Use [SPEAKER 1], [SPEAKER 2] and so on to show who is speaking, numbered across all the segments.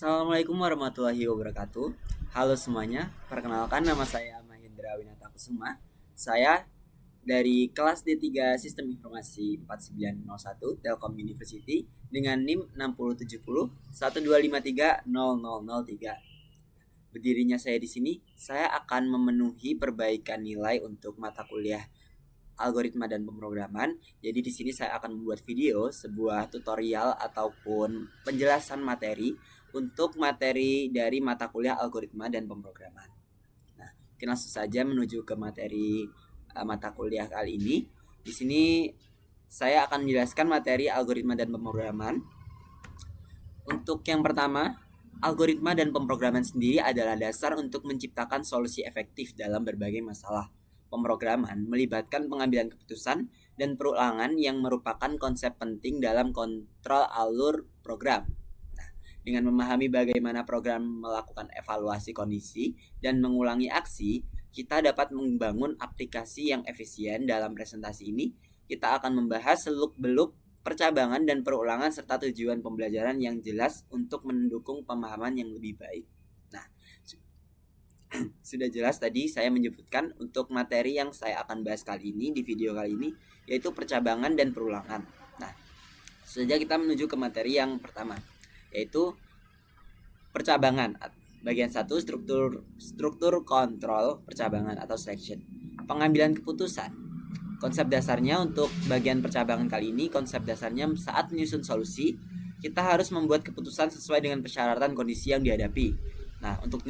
[SPEAKER 1] Assalamualaikum warahmatullahi wabarakatuh. Halo semuanya, perkenalkan nama saya Mahendra Winata Kusuma. Saya dari kelas D3 Sistem Informasi 4901 Telkom University dengan NIM 6070 125300003. Berdirinya saya di sini, saya akan memenuhi perbaikan nilai untuk mata kuliah algoritma dan pemrograman. Jadi di sini saya akan membuat video, sebuah tutorial ataupun penjelasan materi untuk materi dari mata kuliah algoritma dan pemrograman. Nah, kita langsung saja menuju ke materi mata kuliah kali ini. Di sini saya akan menjelaskan materi algoritma dan pemrograman. Untuk yang pertama, algoritma dan pemrograman sendiri adalah dasar untuk menciptakan solusi efektif dalam berbagai masalah. Pemrograman melibatkan pengambilan keputusan dan perulangan yang merupakan konsep penting dalam kontrol alur program. Dengan memahami bagaimana program melakukan evaluasi kondisi dan mengulangi aksi, kita dapat membangun aplikasi yang efisien. Dalam presentasi ini, kita akan membahas seluk-beluk percabangan dan perulangan serta tujuan pembelajaran yang jelas untuk mendukung pemahaman yang lebih baik. Nah, sudah jelas tadi saya menyebutkan untuk materi yang saya akan bahas kali ini di video kali ini, yaitu percabangan dan perulangan. Nah, saja kita menuju ke materi yang pertama, yaitu percabangan. Bagian 1, struktur kontrol percabangan atau selection. Pengambilan keputusan. Konsep dasarnya untuk bagian percabangan kali ini, konsep dasarnya saat menyusun solusi, kita harus membuat keputusan sesuai dengan persyaratan kondisi yang dihadapi. Nah, untuk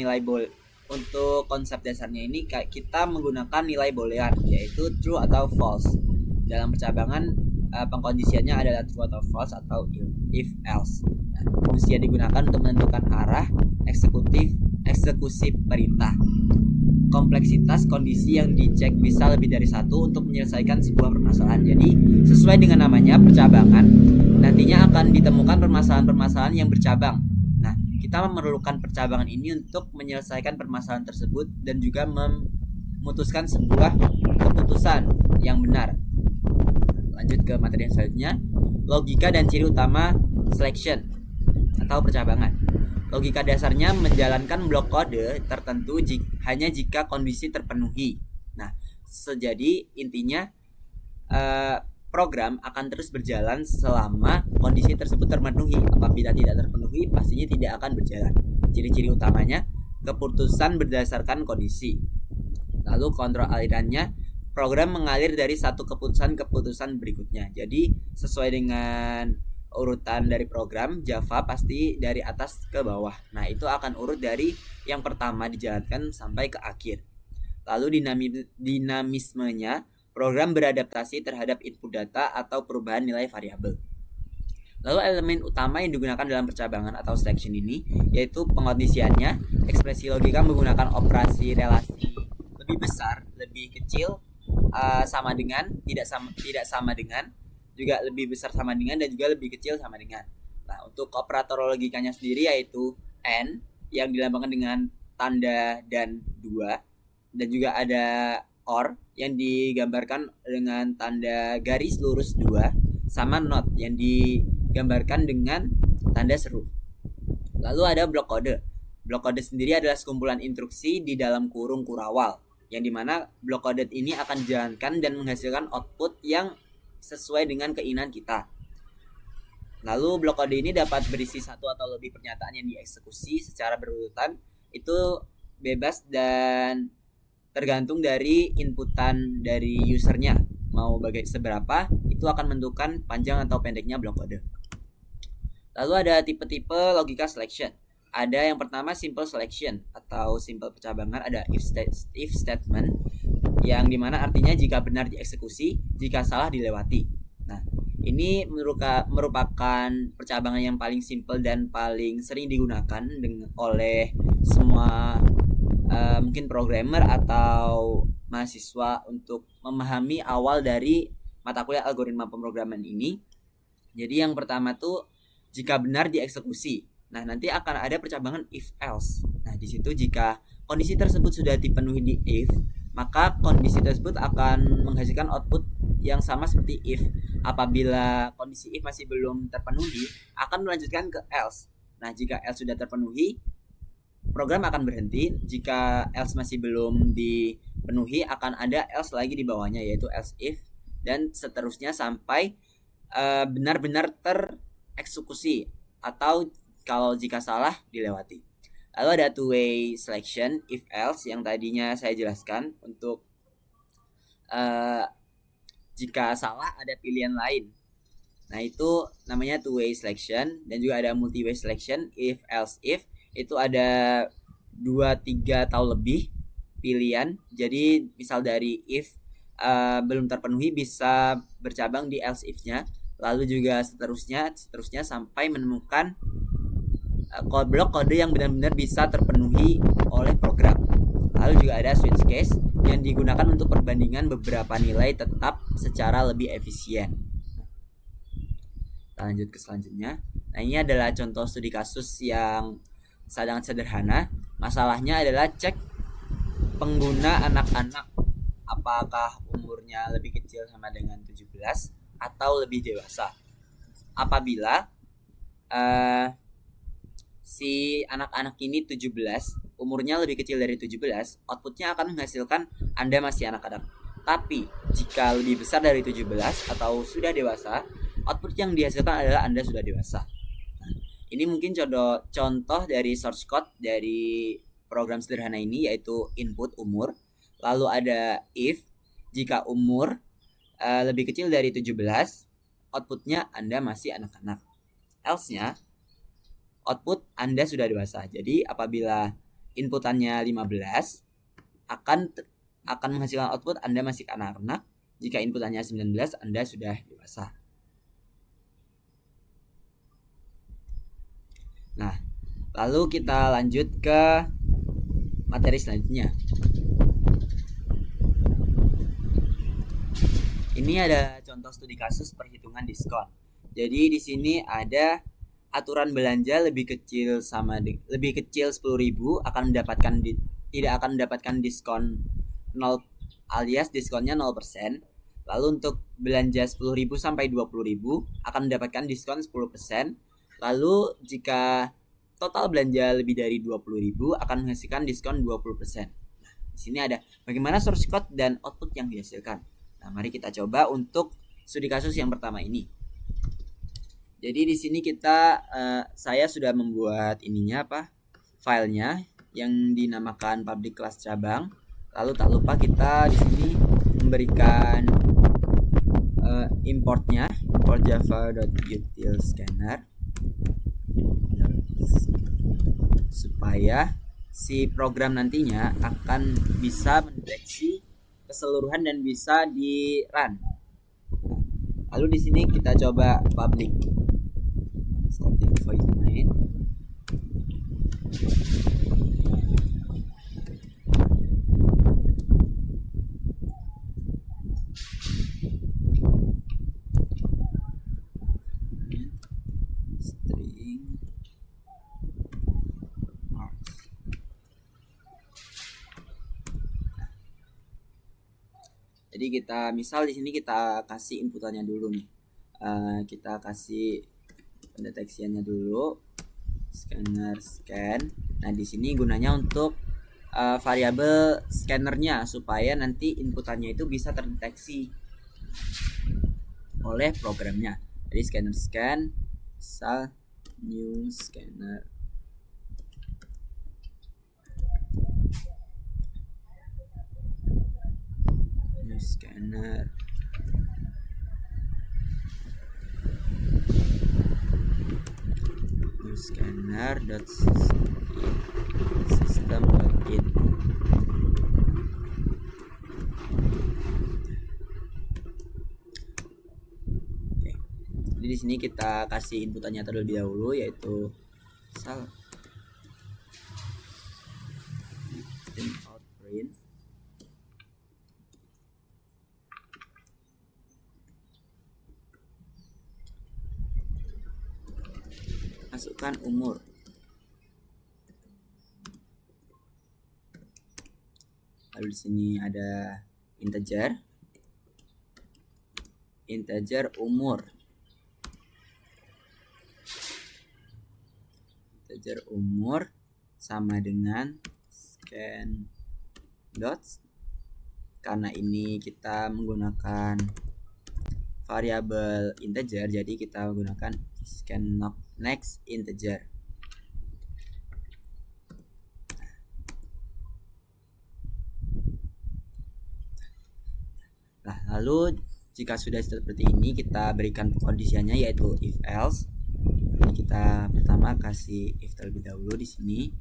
[SPEAKER 1] konsep dasarnya ini kita menggunakan nilai boolean, yaitu true atau false. Dalam percabangan pengkondisiannya adalah true atau false atau if else. Nah, fungsi yang digunakan untuk menentukan arah eksekusi perintah. Kompleksitas kondisi yang dicek bisa lebih dari satu untuk menyelesaikan sebuah permasalahan. Jadi sesuai dengan namanya percabangan, nantinya akan ditemukan permasalahan-permasalahan yang bercabang. Nah, kita memerlukan percabangan ini untuk menyelesaikan permasalahan tersebut dan juga memutuskan sebuah keputusan yang benar. Lanjut ke materi yang selanjutnya, logika dan ciri utama selection atau percabangan. Logika dasarnya menjalankan blok kode tertentu hanya jika kondisi terpenuhi. Nah, jadi intinya program akan terus berjalan selama kondisi tersebut terpenuhi. Apabila tidak terpenuhi, pastinya tidak akan berjalan. Ciri-ciri utamanya, keputusan berdasarkan kondisi. Lalu kontrol alirannya, program mengalir dari satu keputusan berikutnya. Jadi sesuai dengan urutan dari program Java pasti dari atas ke bawah. Nah, itu akan urut dari yang pertama dijalankan sampai ke akhir. Lalu dinamismenya, program beradaptasi terhadap input data atau perubahan nilai variabel. Lalu elemen utama yang digunakan dalam percabangan atau selection ini yaitu pengkondisiannya. Ekspresi logika menggunakan operasi relasi lebih besar, lebih kecil, sama dengan, tidak sama dengan, juga lebih besar sama dengan, dan juga lebih kecil sama dengan. Nah, untuk operator logikanya sendiri yaitu AND yang dilambangkan dengan tanda dan 2, dan juga ada OR yang digambarkan dengan tanda garis lurus 2, sama NOT yang digambarkan dengan tanda seru. Lalu ada blok kode. Blok kode sendiri adalah sekumpulan instruksi di dalam kurung kurawal, yang dimana blok kode ini akan dijalankan dan menghasilkan output yang sesuai dengan keinginan kita. Lalu blok kode ini dapat berisi satu atau lebih pernyataan yang dieksekusi secara berurutan. Itu bebas dan tergantung dari inputan dari usernya. Mau seberapa, itu akan menentukan panjang atau pendeknya blok kode. Lalu ada tipe-tipe logika selection. Ada yang pertama simple selection atau simple percabangan. Ada if statement yang dimana artinya jika benar dieksekusi, jika salah dilewati. Nah, ini merupakan percabangan yang paling simple dan paling sering digunakan oleh semua mungkin programmer atau mahasiswa untuk memahami awal dari mata kuliah algoritma pemrograman ini. Jadi yang pertama tuh jika benar dieksekusi. Nah, nanti akan ada percabangan if else. Nah, di situ jika kondisi tersebut sudah dipenuhi di if, maka kondisi tersebut akan menghasilkan output yang sama seperti if. Apabila kondisi if masih belum terpenuhi, akan melanjutkan ke else. Nah, jika else sudah terpenuhi, program akan berhenti. Jika else masih belum dipenuhi, akan ada else lagi di bawahnya, yaitu else if, dan seterusnya sampai benar-benar tereksekusi, atau kalau jika salah dilewati. Lalu ada two-way selection if else yang tadinya saya jelaskan, untuk jika salah ada pilihan lain. Nah, itu namanya two-way selection. Dan juga ada multi-way selection if else if, itu ada 2, 3 atau lebih pilihan. Jadi misal dari if belum terpenuhi, bisa bercabang di else if-nya, lalu juga seterusnya sampai menemukan blok kode yang benar-benar bisa terpenuhi oleh program. Lalu juga ada switch case yang digunakan untuk perbandingan beberapa nilai tetap secara lebih efisien. Kita lanjut ke selanjutnya. Nah, ini adalah contoh studi kasus yang sangat sederhana. Masalahnya adalah cek pengguna anak-anak, apakah umurnya lebih kecil sama dengan 17 atau lebih dewasa. Apabila si anak-anak ini 17, umurnya lebih kecil dari 17, outputnya akan menghasilkan Anda masih anak-anak. Tapi jika lebih besar dari 17 atau sudah dewasa, output yang dihasilkan adalah Anda sudah dewasa. Nah, ini mungkin contoh dari source code dari program sederhana ini, yaitu input umur. Lalu ada if, jika umur lebih kecil dari 17, outputnya Anda masih anak-anak. Else-nya, output Anda sudah dewasa. Jadi apabila inputannya 15, akan menghasilkan output Anda masih anak-anak. Jika inputannya 19, Anda sudah dewasa. Nah, lalu kita lanjut ke materi selanjutnya. Ini ada contoh studi kasus perhitungan diskon. Jadi di sini ada aturan belanja lebih kecil 10.000 akan tidak akan mendapatkan diskon 0, alias diskonnya 0%. Lalu untuk belanja 10.000 sampai 20.000 akan mendapatkan diskon 10%. Lalu jika total belanja lebih dari 20.000 akan menghasilkan diskon 20%. Nah, di sini ada bagaimana source code dan output yang dihasilkan. Nah, mari kita coba untuk studi kasus yang pertama ini. Jadi di sini saya sudah membuat filenya yang dinamakan public class cabang. Lalu tak lupa kita di sini memberikan importnya, import java.utilscanner, supaya si program nantinya akan bisa mendeteksi keseluruhan dan bisa di run. Lalu di sini kita coba public static void main. Jadi misal di sini kita kasih inputannya dulu nih. Kita kasih pendeteksiannya dulu, scanner scan. Nah, di sini gunanya untuk variabel scannernya supaya nanti inputannya itu bisa terdeteksi oleh programnya. Jadi scanner scan, misal new scanner. Scanner new scanner.system.in. Oke. Jadi di sini kita kasih inputannya terlebih dahulu, yaitu misal out print. Masukkan umur. Lalu di sini ada integer umur. integer umur sama dengan scan dots. Karena ini kita menggunakan variabel integer, jadi kita menggunakan scan next integer. Nah, lalu jika sudah seperti ini, kita berikan kondisinya yaitu if else. Ini kita pertama kasih if terlebih dahulu di sini.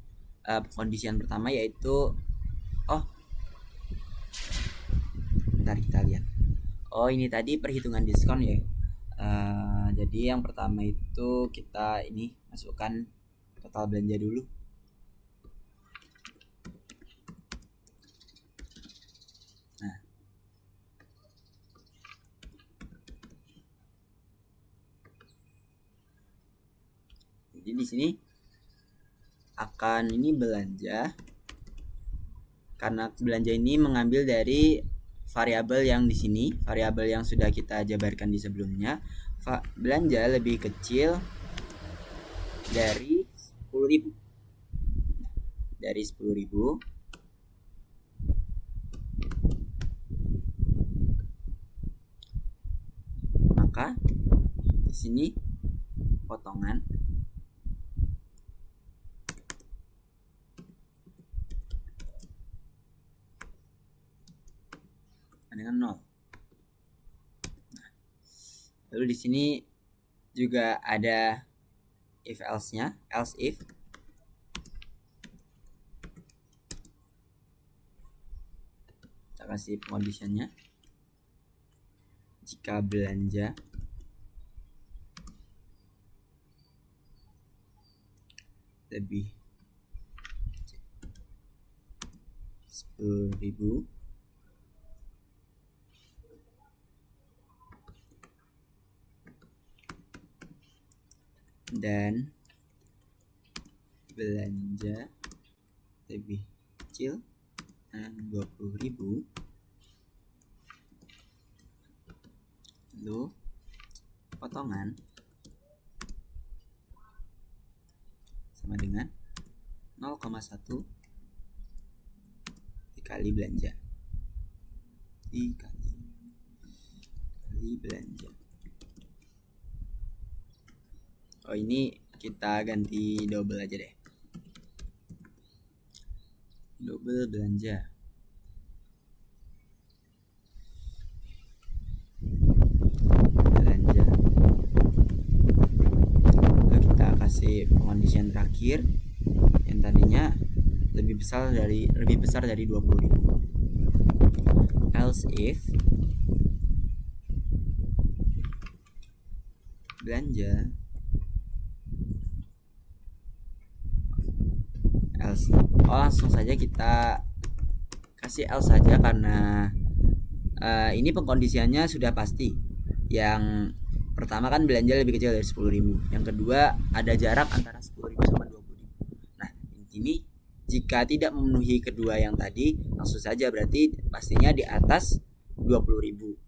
[SPEAKER 1] Kondisian pertama yaitu bentar kita lihat. Ini tadi perhitungan diskon ya. Jadi yang pertama itu kita ini masukkan total belanja dulu. Nah, jadi di sini akan ini belanja, karena belanja ini mengambil dari variabel yang di sini, variabel yang sudah kita jabarkan di sebelumnya. Belanja lebih kecil dari 10.000. Dari 10.000 maka di sini potongan dengan 0. Lalu di sini juga ada if else-nya, else if. Kita kasih condition-nya. Jika belanja lebih 10.000 dan belanja lebih kecil 20.000, lalu potongan sama dengan 0,1 dikali belanja, dikali belanja. Ini kita ganti double aja deh, double belanja. Lalu kita kasih pengondisian terakhir yang tadinya lebih besar dari 20.000. Else if belanja else. Langsung saja kita kasih else saja karena ini pengkondisiannya sudah pasti. Yang pertama kan belanja lebih kecil dari 10.000. Yang kedua ada jarak antara 10.000 sama 20.000. Nah, ini jika tidak memenuhi kedua yang tadi, langsung saja berarti pastinya di atas 20.000.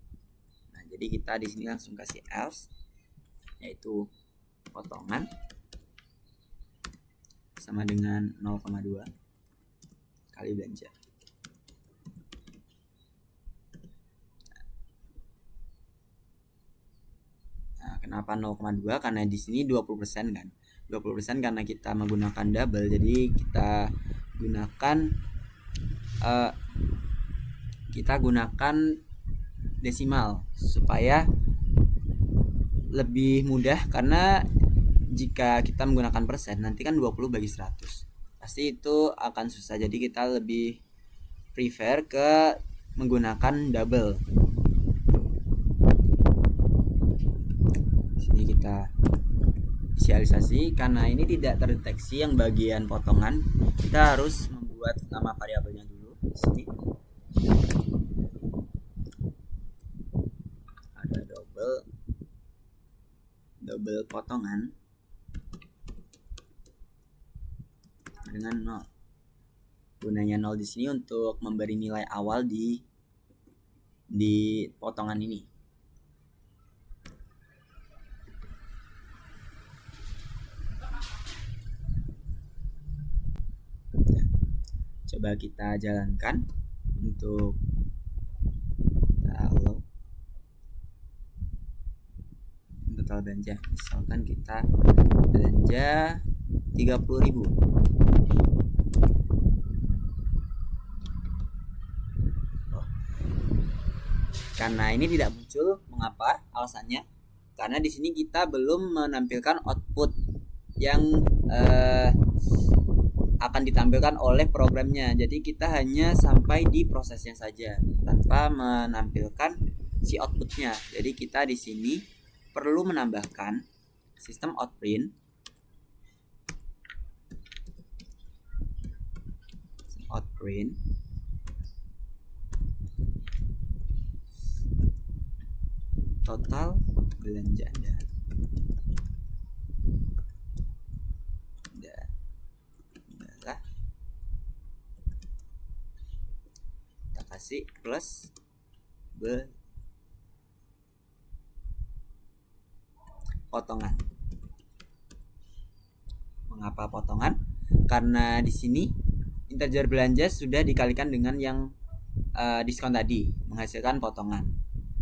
[SPEAKER 1] Nah, jadi kita di sini langsung kasih else, yaitu potongan sama dengan 0,2 kali belanja. Nah, kenapa 0,2? Karena di sini 20% kan. 20% karena kita menggunakan double, jadi kita gunakan desimal supaya lebih mudah, karena jika kita menggunakan persen nanti kan 20 bagi 100 pasti itu akan susah, jadi kita lebih prefer ke menggunakan double. Sini kita inisialisasi, karena ini tidak terdeteksi yang bagian potongan, kita harus membuat nama variabelnya dulu. Di sini ada double potongan dengan 0. Gunanya 0 di sini untuk memberi nilai awal di potongan ini. Coba kita jalankan untuk kalau total belanja. Misalkan kita belanja 30.000. Karena ini tidak muncul, mengapa? Alasannya karena di sini kita belum menampilkan output yang akan ditampilkan oleh programnya. Jadi kita hanya sampai di prosesnya saja tanpa menampilkan si outputnya. Jadi kita di sini perlu menambahkan sistem outprint total belanja Anda. Adalah kita kasih plus potongan. Mengapa potongan? Karena di sini integer belanja sudah dikalikan dengan yang diskon tadi, menghasilkan potongan.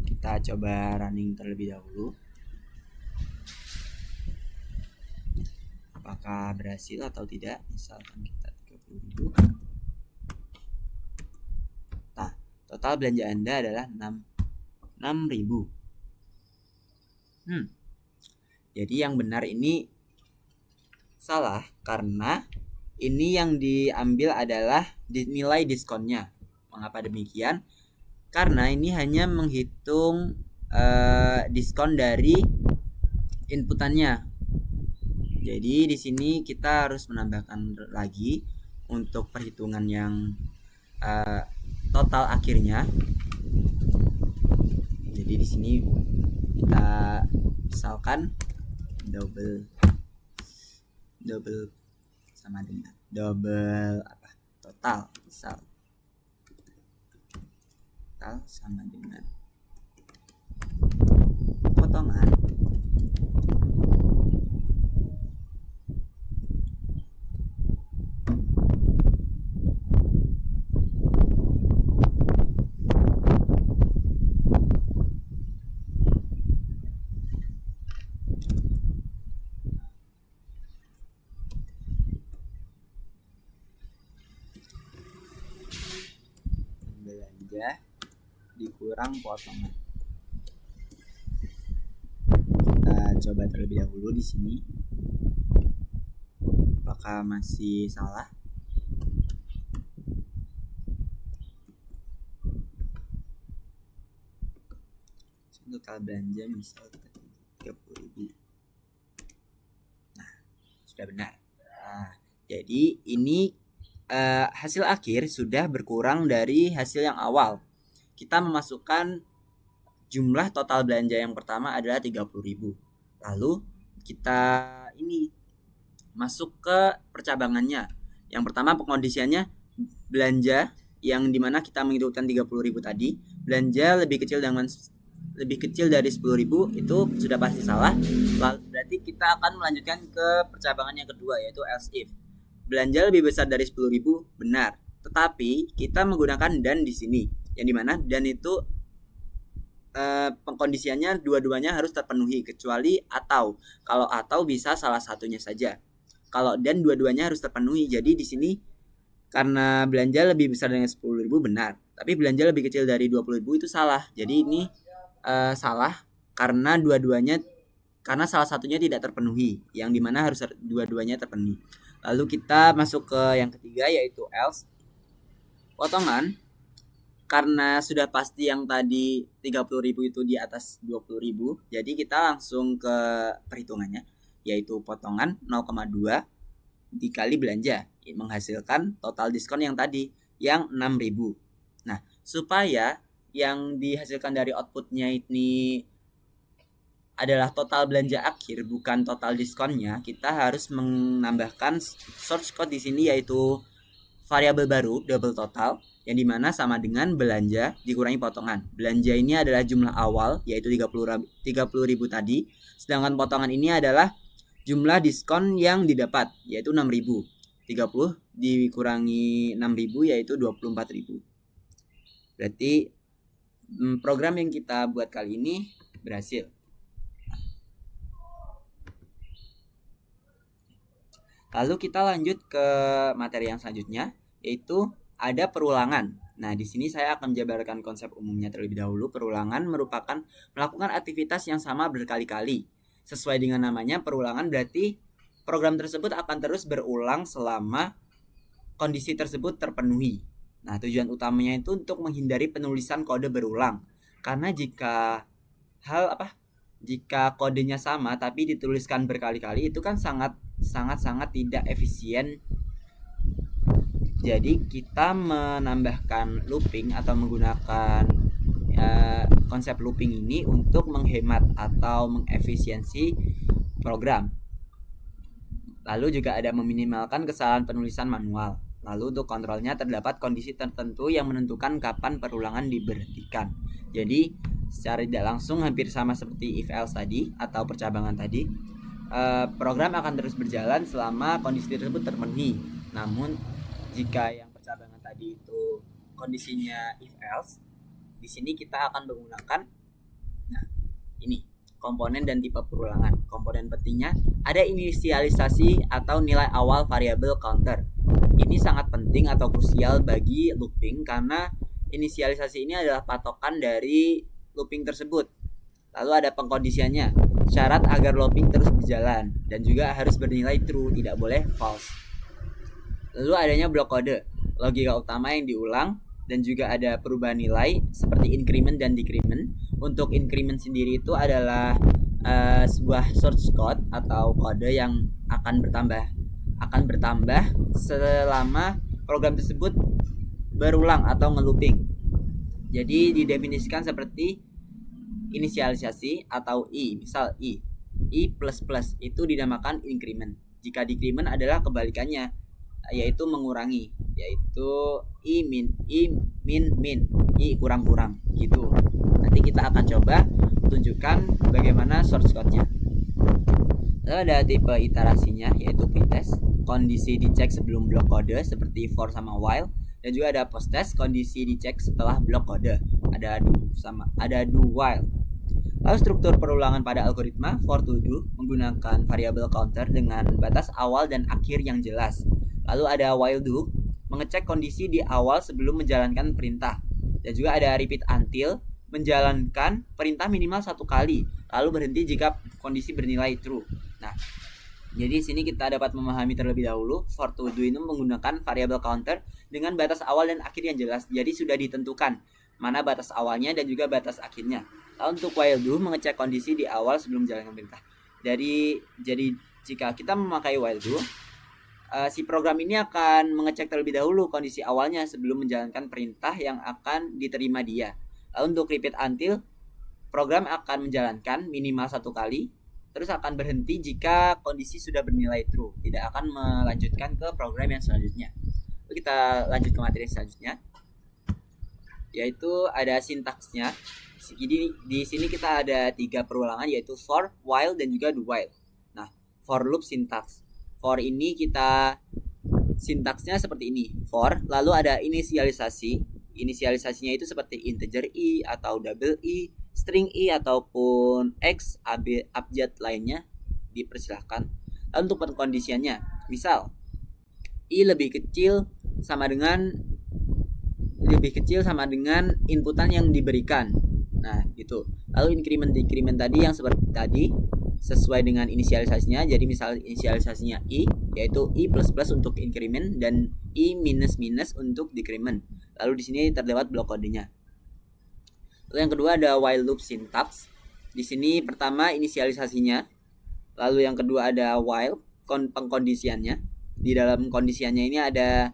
[SPEAKER 1] Kita coba running terlebih dahulu. Apakah berhasil atau tidak? Misalkan kita 30.000. Nah, total belanja Anda adalah 6.000. Jadi yang benar ini salah karena ini yang diambil adalah nilai diskonnya. Mengapa demikian? Karena ini hanya menghitung diskon dari inputannya. Jadi di sini kita harus menambahkan lagi untuk perhitungan yang total akhirnya. Jadi di sini kita misalkan double sama dengan total, misal total sama dengan potongan belanja dikurang potongan. Kita coba terlebih dahulu di sini. Apakah masih salah? Total belanja misal 30.000. Nah, sudah benar. Nah, jadi ini hasil akhir sudah berkurang dari hasil yang awal. Kita memasukkan jumlah total belanja yang pertama adalah 30.000. Lalu kita ini masuk ke percabangannya. Yang pertama pengkondisiannya belanja yang dimana kita menghitungkan 30.000 tadi, belanja lebih kecil dari 10.000 itu sudah pasti salah. Lalu berarti kita akan melanjutkan ke percabangan yang kedua, yaitu else if. Belanja lebih besar dari 10.000 benar, tetapi kita menggunakan dan di sini, yang dimana dan itu pengkondisiannya dua-duanya harus terpenuhi kecuali atau. Kalau atau bisa salah satunya saja. Kalau dan dua-duanya harus terpenuhi. Jadi di sini karena belanja lebih besar dari 10.000 benar, tapi belanja lebih kecil dari 20.000 itu salah. Jadi ini salah karena karena salah satunya tidak terpenuhi, yang dimana harus dua-duanya terpenuhi. Lalu kita masuk ke yang ketiga, yaitu else. Potongan, karena sudah pasti yang tadi 30.000 itu di atas 20.000, jadi kita langsung ke perhitungannya, yaitu potongan 0,2 dikali belanja, menghasilkan total diskon yang tadi, yang 6.000. Nah, supaya yang dihasilkan dari outputnya ini adalah total belanja akhir, bukan total diskonnya, kita harus menambahkan source code di sini, yaitu variabel baru double total, yang dimana sama dengan belanja dikurangi potongan. Belanja ini adalah jumlah awal, yaitu 30.000 tadi, sedangkan potongan ini adalah jumlah diskon yang didapat, yaitu 6.000. 30 dikurangi 6.000 yaitu 24.000. Berarti program yang kita buat kali ini berhasil. Lalu kita lanjut ke materi yang selanjutnya, yaitu ada perulangan. Nah, di sini saya akan menjabarkan konsep umumnya terlebih dahulu. Perulangan merupakan melakukan aktivitas yang sama berkali-kali. Sesuai dengan namanya, perulangan berarti program tersebut akan terus berulang selama kondisi tersebut terpenuhi. Nah, tujuan utamanya itu untuk menghindari penulisan kode berulang. Karena jika kodenya sama tapi dituliskan berkali-kali, itu kan sangat tidak efisien. Jadi kita menambahkan looping atau menggunakan konsep looping ini untuk menghemat atau mengefisiensi program. Lalu juga ada meminimalkan kesalahan penulisan manual. Lalu untuk kontrolnya terdapat kondisi tertentu yang menentukan kapan perulangan diberhentikan. Jadi secara tidak langsung hampir sama seperti if else tadi atau percabangan tadi. Program akan terus berjalan selama kondisi tersebut terpenuhi. Namun jika yang percabangan tadi itu kondisinya if else, di sini kita akan menggunakan ini komponen dan tipe perulangan. Komponen pentingnya ada inisialisasi atau nilai awal variabel counter. Ini sangat penting atau krusial bagi looping karena inisialisasi ini adalah patokan dari looping tersebut. Lalu ada pengkondisiannya, syarat agar looping terus berjalan dan juga harus bernilai true, tidak boleh false. Lalu adanya blok kode, logika utama yang diulang dan juga ada perubahan nilai seperti increment dan decrement. Untuk increment sendiri itu adalah sebuah source code atau kode yang akan bertambah selama program tersebut berulang atau ngelooping. Jadi didefinisikan seperti inisialisasi atau I, misal I itu dinamakan increment. Jika decrement adalah kebalikannya, yaitu mengurangi, yaitu I min, I kurang gitu. Nanti kita akan coba tunjukkan bagaimana source code-nya. Lalu ada tipe iterasinya, yaitu pretest, kondisi dicek sebelum blok kode seperti for sama while, dan juga ada post test, kondisi dicek setelah blok kode, ada do while. Lalu struktur perulangan pada algoritma for to do menggunakan variabel counter dengan batas awal dan akhir yang jelas. Lalu ada while do, mengecek kondisi di awal sebelum menjalankan perintah. Dan juga ada repeat until, menjalankan perintah minimal 1 kali, lalu berhenti jika kondisi bernilai true. Nah, jadi di sini kita dapat memahami terlebih dahulu for to do ini menggunakan variabel counter dengan batas awal dan akhir yang jelas. Jadi sudah ditentukan mana batas awalnya dan juga batas akhirnya. Lalu untuk while do mengecek kondisi di awal sebelum menjalankan perintah. Jadi jika kita memakai while do, si program ini akan mengecek terlebih dahulu kondisi awalnya sebelum menjalankan perintah yang akan diterima dia. Lalu untuk repeat until, program akan menjalankan minimal 1 kali, terus akan berhenti jika kondisi sudah bernilai true, tidak akan melanjutkan ke program yang selanjutnya. Lalu kita lanjut ke materi selanjutnya, yaitu ada sintaksnya. Jadi di sini kita ada 3 perulangan, yaitu for, while, dan juga do while. Nah, for loop sintaks. For ini kita sintaksnya seperti ini. For, lalu ada inisialisasi. Inisialisasinya itu seperti integer i atau double i, string i ataupun x, abjad lainnya dipersilahkan. Lalu untuk pengkondisiannya, misal i lebih kecil sama dengan inputan yang diberikan. Nah, gitu. Lalu increment decrement tadi yang seperti tadi sesuai dengan inisialisasinya. Jadi misal inisialisasinya i, yaitu i++ untuk increment dan i minus untuk decrement. Lalu di sini terdapat blok kodenya. Lalu yang kedua ada while loop syntax. Di sini pertama inisialisasinya. Lalu yang kedua ada while, pengkondisiannya. Di dalam kondisiannya ini ada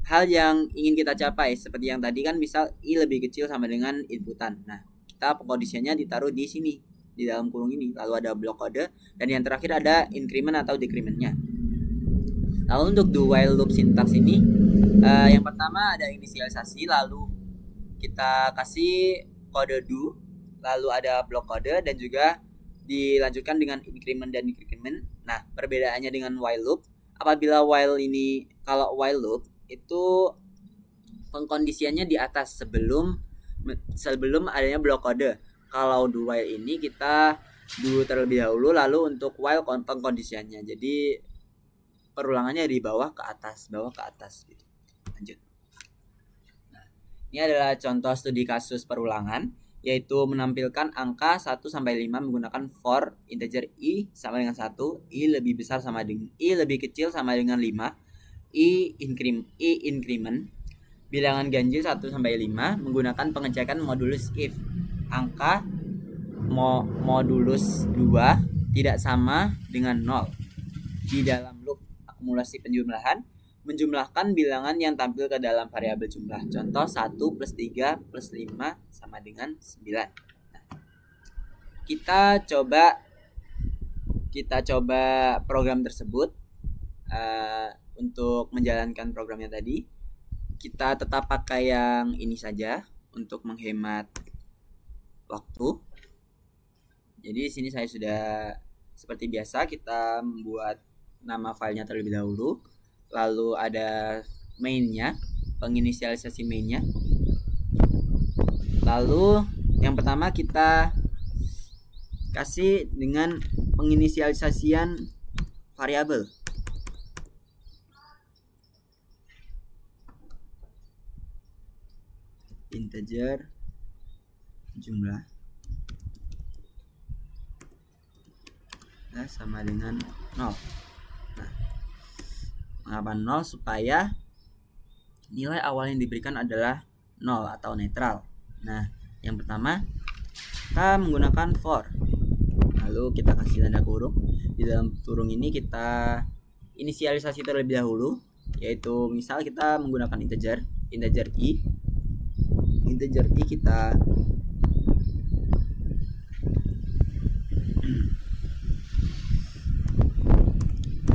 [SPEAKER 1] hal yang ingin kita capai. Seperti yang tadi kan misal i lebih kecil sama dengan inputan. Nah, kita pengkondisiannya ditaruh di sini, di dalam kurung ini. Lalu ada blok kode dan yang terakhir ada increment atau decrementnya. Lalu untuk do while loop syntax ini yang pertama ada inisialisasi, lalu kita kasih kode do, lalu ada blok kode dan juga dilanjutkan dengan increment dan decrement. Nah, perbedaannya dengan while loop, apabila kalau while loop itu pengkondisiannya di atas sebelum adanya blok kode. Kalau do while ini kita do terlebih dahulu, lalu untuk while pengkondisiannya. Jadi perulangannya dari bawah ke atas gitu. Lanjut. Nah, ini adalah contoh studi kasus perulangan, yaitu menampilkan angka 1 sampai 5 menggunakan for integer i sama dengan 1, i lebih kecil sama dengan 5, i increment bilangan ganjil 1 sampai 5 menggunakan pengecekan modulus if angka modulus 2 tidak sama dengan 0. Di dalam loop akumulasi penjumlahan, menjumlahkan bilangan yang tampil ke dalam variabel jumlah. Contoh 1 plus 3 plus 5 sama dengan 9. Nah, kita coba program tersebut. Untuk menjalankan programnya tadi, kita tetap pakai yang ini saja untuk menghemat waktu. Jadi di sini saya sudah seperti biasa, kita membuat nama filenya terlebih dahulu, lalu ada mainnya, penginisialisasi mainnya. Lalu yang pertama kita kasih dengan penginisialisasian variabel. Integer jumlah sama dengan 0. Nah, mengapa 0? Supaya nilai awal yang diberikan adalah 0 atau netral. Nah, yang pertama kita menggunakan for, lalu kita kasih tanda kurung. Di dalam kurung ini kita inisialisasi terlebih dahulu, yaitu misal kita menggunakan integer i kita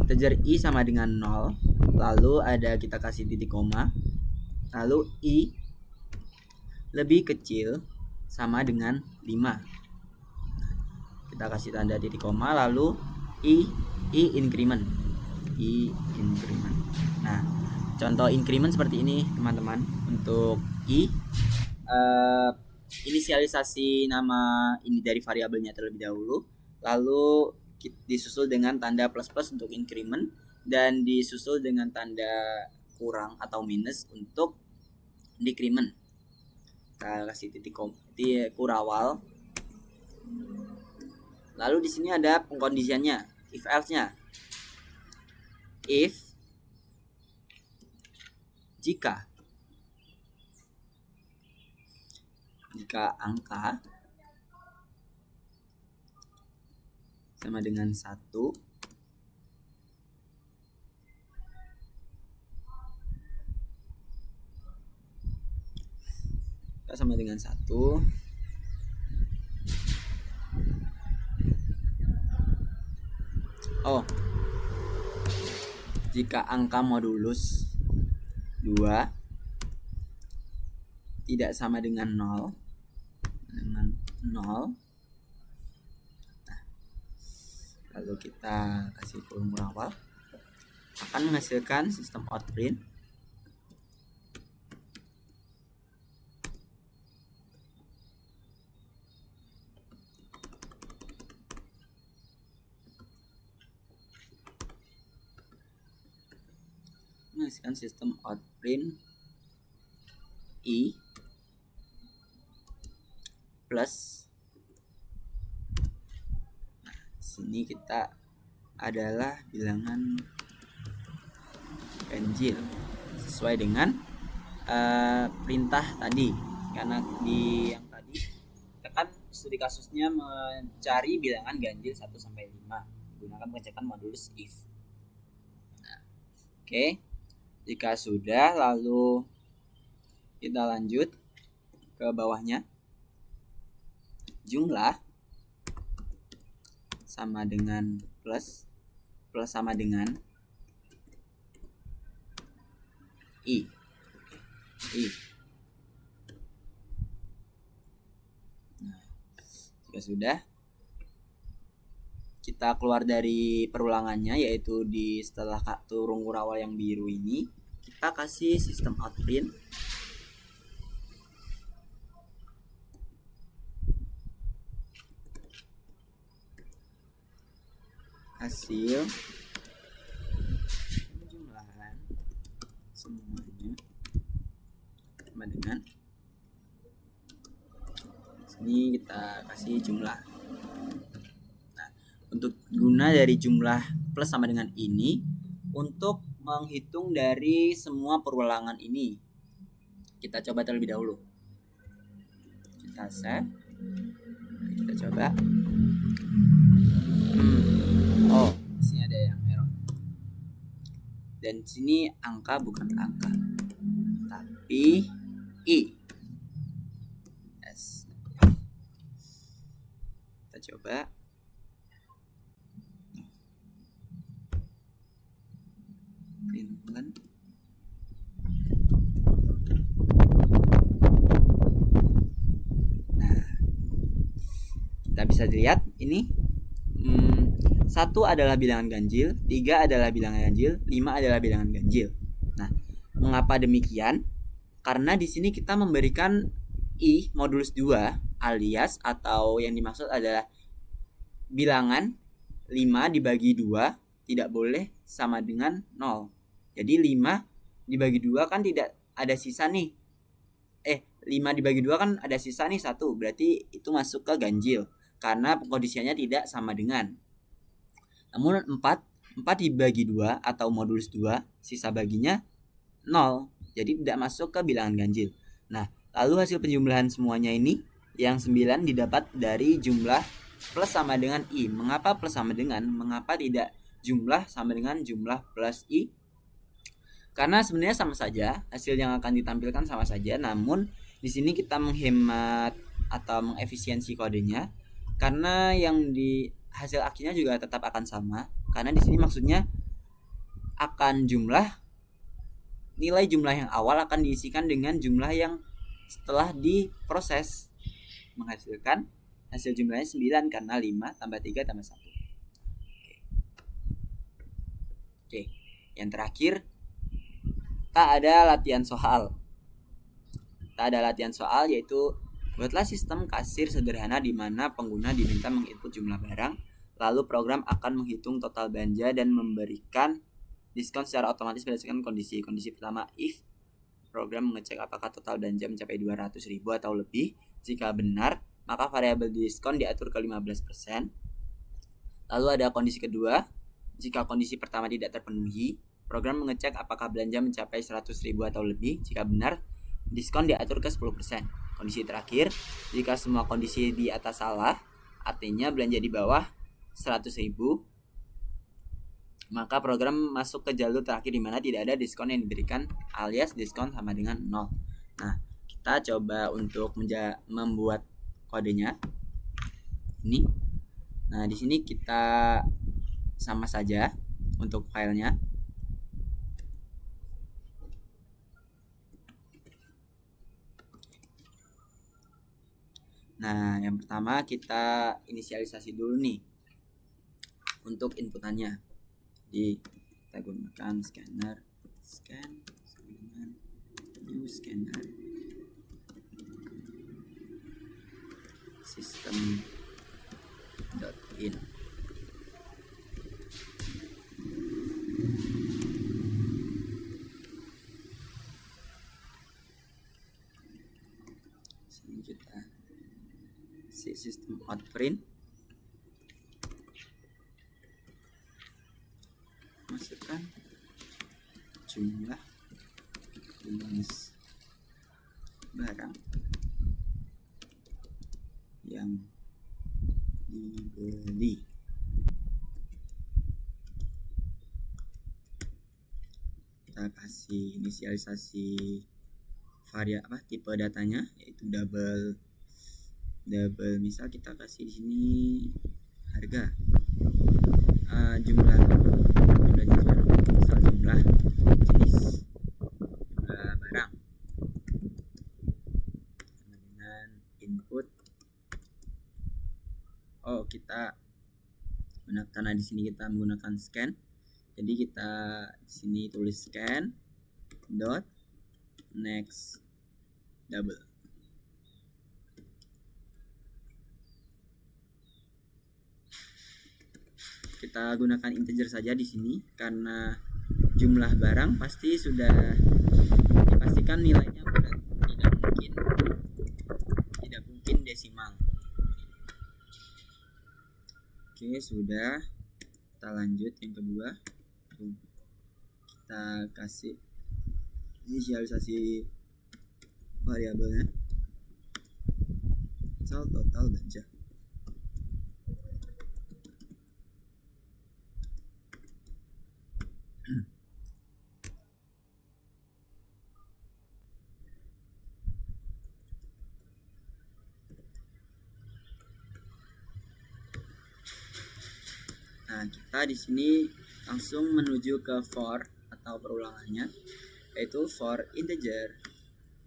[SPEAKER 1] integer i sama dengan 0, lalu kita kasih titik koma, lalu i lebih kecil sama dengan 5. Kita kasih tanda titik koma, lalu i increment. Nah, contoh increment seperti ini teman-teman. Untuk i inisialisasi nama ini dari variabelnya terlebih dahulu, lalu disusul dengan tanda plus untuk increment, dan disusul dengan tanda kurang atau minus untuk decrement. Kita kasih titik kurawal. Lalu di sini ada pengkondisiannya, if else-nya. If jika angka sama dengan 1, sama dengan 1, jika angka modulus 2 tidak sama dengan 0, lalu kita kasih kurung awal, akan menghasilkan sistem outprint i plus. Nah, sini kita adalah bilangan ganjil sesuai dengan perintah tadi, karena di yang tadi kita kan studi kasusnya mencari bilangan ganjil 1 sampai 5 menggunakan pengecekan modulus if. Nah, oke. Jika sudah, lalu kita lanjut ke bawahnya. Jumlah sama dengan plus sama dengan i. Nah, jika sudah, kita keluar dari perulangannya, yaitu di setelah kurung awal yang biru ini, kita kasih sistem out print. Hasil penjumlahan semuanya sama dengan sini, kita kasih jumlah. Nah, untuk guna dari jumlah plus sama dengan ini, untuk menghitung dari semua perulangan ini, kita coba terlebih dahulu. Kita save, kita coba. Oh, sini ada yang error. Dan sini angka bukan angka, tapi i. Yes. Kita coba. Printlan. Nah, kita bisa dilihat ini 1 adalah bilangan ganjil, 3 adalah bilangan ganjil, 5 adalah bilangan ganjil. Nah, mengapa demikian? Karena di sini kita memberikan I modulus 2 alias, atau yang dimaksud adalah bilangan 5 dibagi 2 tidak boleh sama dengan 0. Jadi 5 dibagi 2 kan tidak ada sisa nih. 5 dibagi 2 kan ada sisa nih 1, berarti itu masuk ke ganjil karena kondisinya tidak sama dengan. Namun 4 dibagi 2 atau modulus 2, sisa baginya 0. Jadi tidak masuk ke bilangan ganjil. Nah, lalu hasil penjumlahan semuanya ini yang 9 didapat dari jumlah plus sama dengan I. Mengapa plus sama dengan? Mengapa tidak jumlah sama dengan jumlah plus I? Karena sebenarnya sama saja, hasil yang akan ditampilkan sama saja, namun di sini kita menghemat atau mengefisiensi kodenya, karena yang di hasil akhirnya juga tetap akan sama. Karena di sini maksudnya akan nilai jumlah yang awal akan diisikan dengan jumlah yang setelah diproses, menghasilkan hasil jumlahnya 9 karena 5 tambah 3 tambah 1. Oke. Yang terakhir, tak ada latihan soal. Yaitu buatlah sistem kasir sederhana di mana pengguna diminta menginput jumlah barang, lalu program akan menghitung total belanja dan memberikan diskon secara otomatis berdasarkan kondisi. Kondisi pertama, if program mengecek apakah total belanja mencapai 200.000 atau lebih. Jika benar, maka variabel diskon diatur ke 15%. Lalu ada kondisi kedua, jika kondisi pertama tidak terpenuhi, program mengecek apakah belanja mencapai 100.000 atau lebih. Jika benar, diskon diatur ke 10%. Kondisi terakhir, jika semua kondisi di atas salah, artinya belanja di bawah 100.000, maka program masuk ke jalur terakhir di mana tidak ada diskon yang diberikan, alias diskon sama dengan 0. Nah, kita coba untuk membuat kodenya. Ini. Nah, di sini kita sama saja untuk filenya. Nah, yang pertama kita inisialisasi dulu nih untuk inputannya. Jadi kita gunakan scanner, scan dengan new scanner system.in. Sini kita sistem out print, masukkan jumlah jenis barang yang dibeli. Kita kasih inisialisasi variabel tipe datanya, yaitu double, misal kita kasih di sini harga, jumlah jenis barang, misal jumlah barang sama dengan input. Kita karena di sini kita menggunakan scan, jadi kita di sini tulis scan dot next double. Kita gunakan integer saja di sini karena jumlah barang pasti sudah dipastikan nilainya bulat, tidak mungkin desimal. Oke, sudah. Kita lanjut yang kedua. Kita kasih inisialisasi variabelnya. Misal total belanja. Nah, kita di sini langsung menuju ke for atau perulangannya, yaitu for integer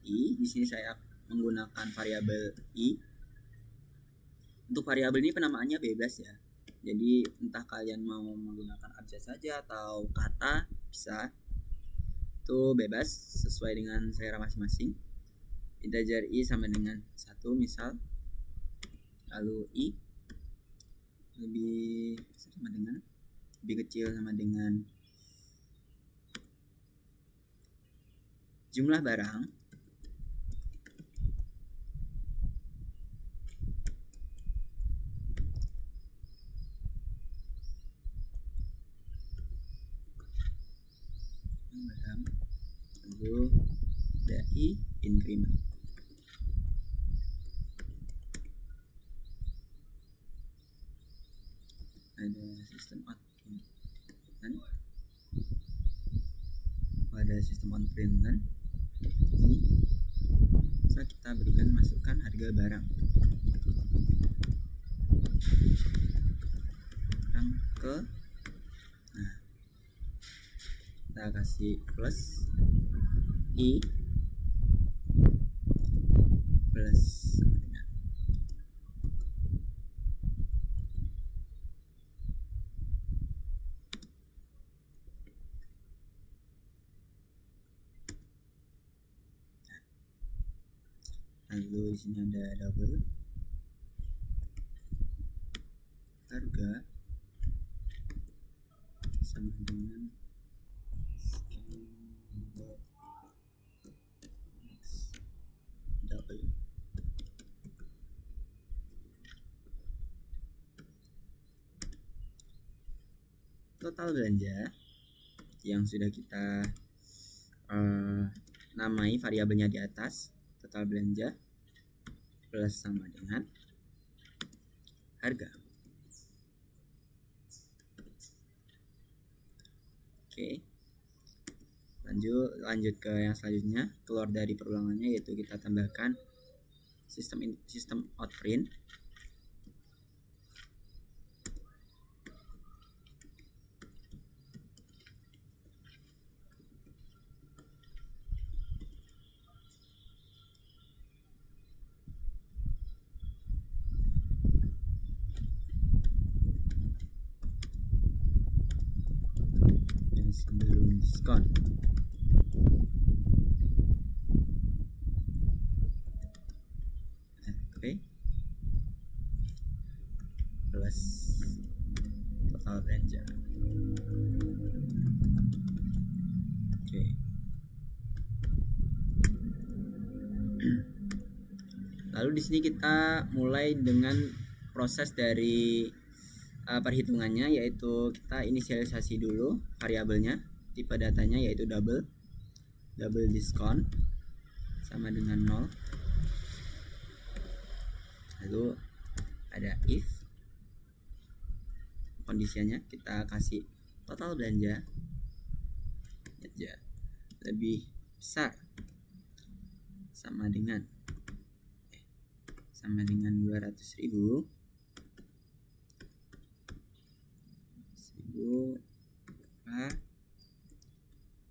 [SPEAKER 1] i. Di sini saya menggunakan variabel i. Untuk variabel ini penamaannya bebas ya. Jadi entah kalian mau menggunakan abjad saja atau kata bisa. Itu bebas sesuai dengan selera masing-masing. Integer i sama dengan 1 misal. Lalu i lebih kecil sama dengan jumlah barang lalu ada i increment. Ada sistem out dan pada sistem on print dan ini bisa kita berikan masukkan harga barang ke, nah kita kasih plus i plus lalu di sini ada double harga sama dengan scan next double. Total belanja yang sudah kita namai variabelnya di atas, total belanja plus sama dengan harga. Oke, lanjut ke yang selanjutnya, keluar dari perulangannya, yaitu kita tambahkan sistem outprint. Sebelum diskon RP plus total belanja. Oke. Lalu di sini kita mulai dengan proses dari perhitungannya, yaitu kita inisialisasi dulu variabelnya, tipe datanya yaitu double diskon sama dengan 0. Lalu ada if kondisinya, kita kasih total belanja aja lebih besar sama dengan 200.000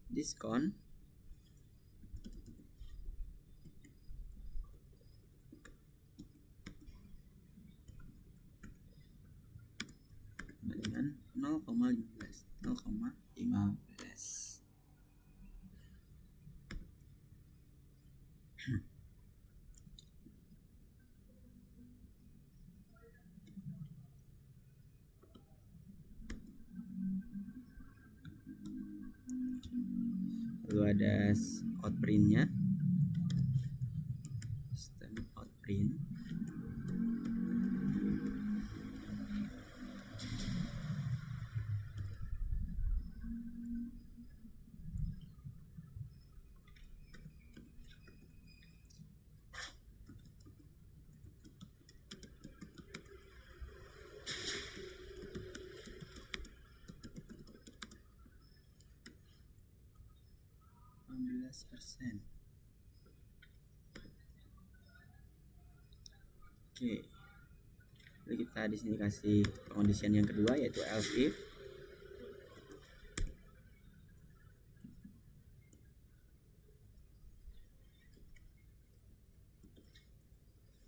[SPEAKER 1] diskon lalu ada outprintnya, sistem outprint. %. Oke. Lalu kita di sini kasih pengondisian yang kedua yaitu else if.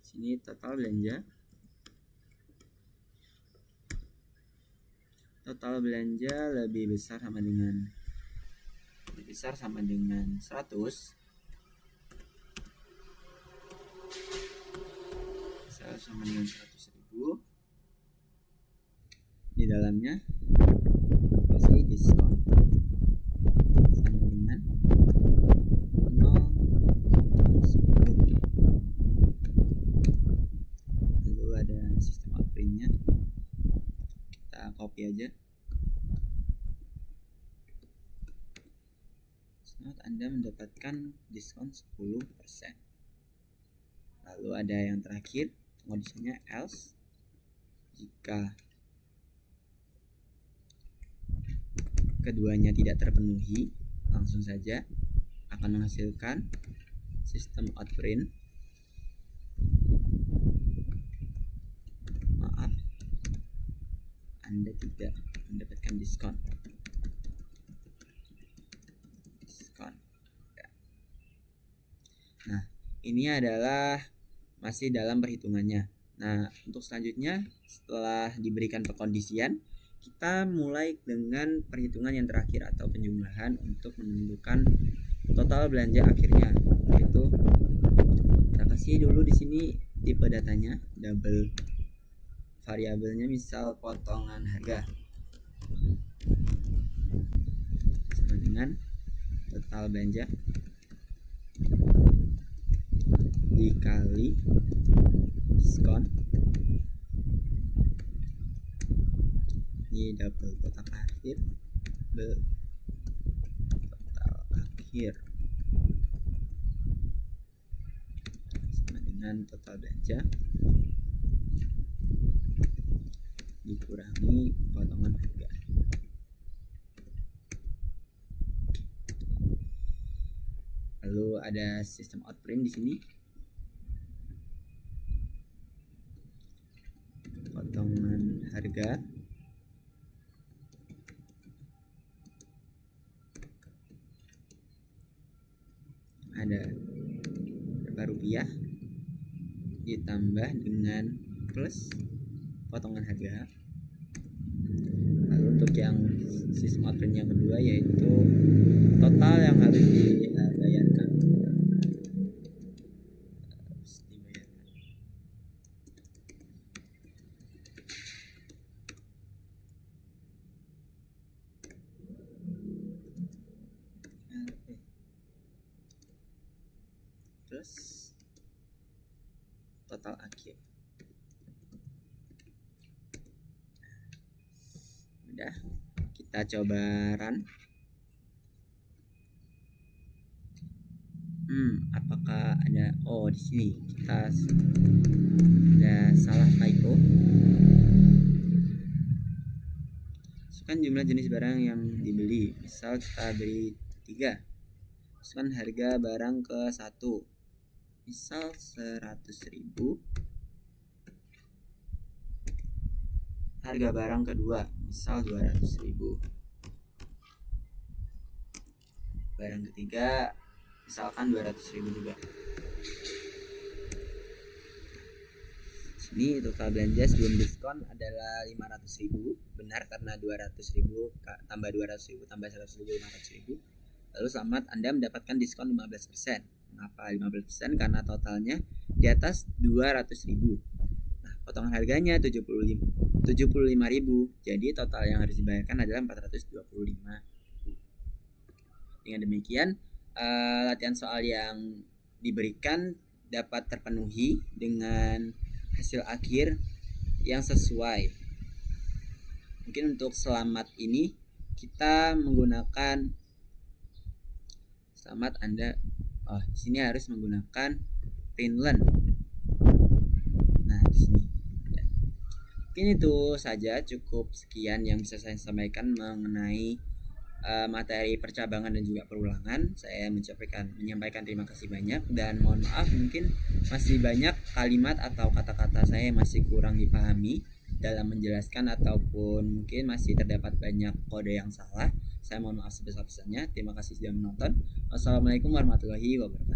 [SPEAKER 1] Sini total belanja. Total belanja lebih besar sama dengan 100. Sama dengan 100.000. Di dalamnya kasih diskon sama dengan 0,10. Lalu ada sistem outprintnya, kita copy aja. Anda mendapatkan diskon 10%. Lalu ada yang terakhir, kondisinya else. Jika keduanya tidak terpenuhi, langsung saja akan menghasilkan sistem outprint. Maaf, Anda tidak mendapatkan diskon. Nah, ini adalah masih dalam perhitungannya. Nah, untuk selanjutnya setelah diberikan pekondisian, kita mulai dengan perhitungan yang terakhir atau penjumlahan untuk menentukan total belanja akhirnya. Yaitu kita kasih dulu di sini tipe datanya, double variabelnya misal potongan harga sama dengan total belanja dikali diskon. Ini double total akhir sama dengan total belanja dikurangi potongan harga. Lalu ada sistem outprint di sini. Potongan harga ada berapa rupiah ditambah dengan plus potongan harga. Lalu untuk yang sistem outprint yang kedua yaitu total yang harus dibayarkan. Plus total akhir. Udah, kita coba run. Apakah ada di sini kita ada salah typo. Masukkan jumlah jenis barang yang dibeli. Misal kita beli 3. Masukkan harga barang ke 1. Misal 100.000. Harga barang kedua misal 200.000. Barang ketiga misalkan 200.000 juga. Sini total belanja sebelum diskon adalah 500.000. Benar karena 200.000 tambah 200.000 tambah 100.000 500.000. Lalu selamat, Anda mendapatkan diskon 15%. Mengapa 15%? Karena totalnya di atas 200.000. Nah, potongan harganya 75.000. Jadi total yang harus dibayarkan adalah 425.000. Dengan demikian, latihan soal yang diberikan dapat terpenuhi dengan hasil akhir yang sesuai. Mungkin untuk selamat ini kita menggunakan selamat Anda di sini harus menggunakan Finland. Nah, di sini. Ya. Mungkin itu saja, cukup sekian yang bisa saya sampaikan mengenai materi percabangan dan juga perulangan. Saya menyampaikan terima kasih banyak dan mohon maaf mungkin masih banyak kalimat atau kata-kata saya yang masih kurang dipahami dalam menjelaskan ataupun mungkin masih terdapat banyak kode yang salah. Saya mohon maaf sebesar-besarnya. Terima kasih sudah menonton. Wassalamualaikum warahmatullahi wabarakatuh.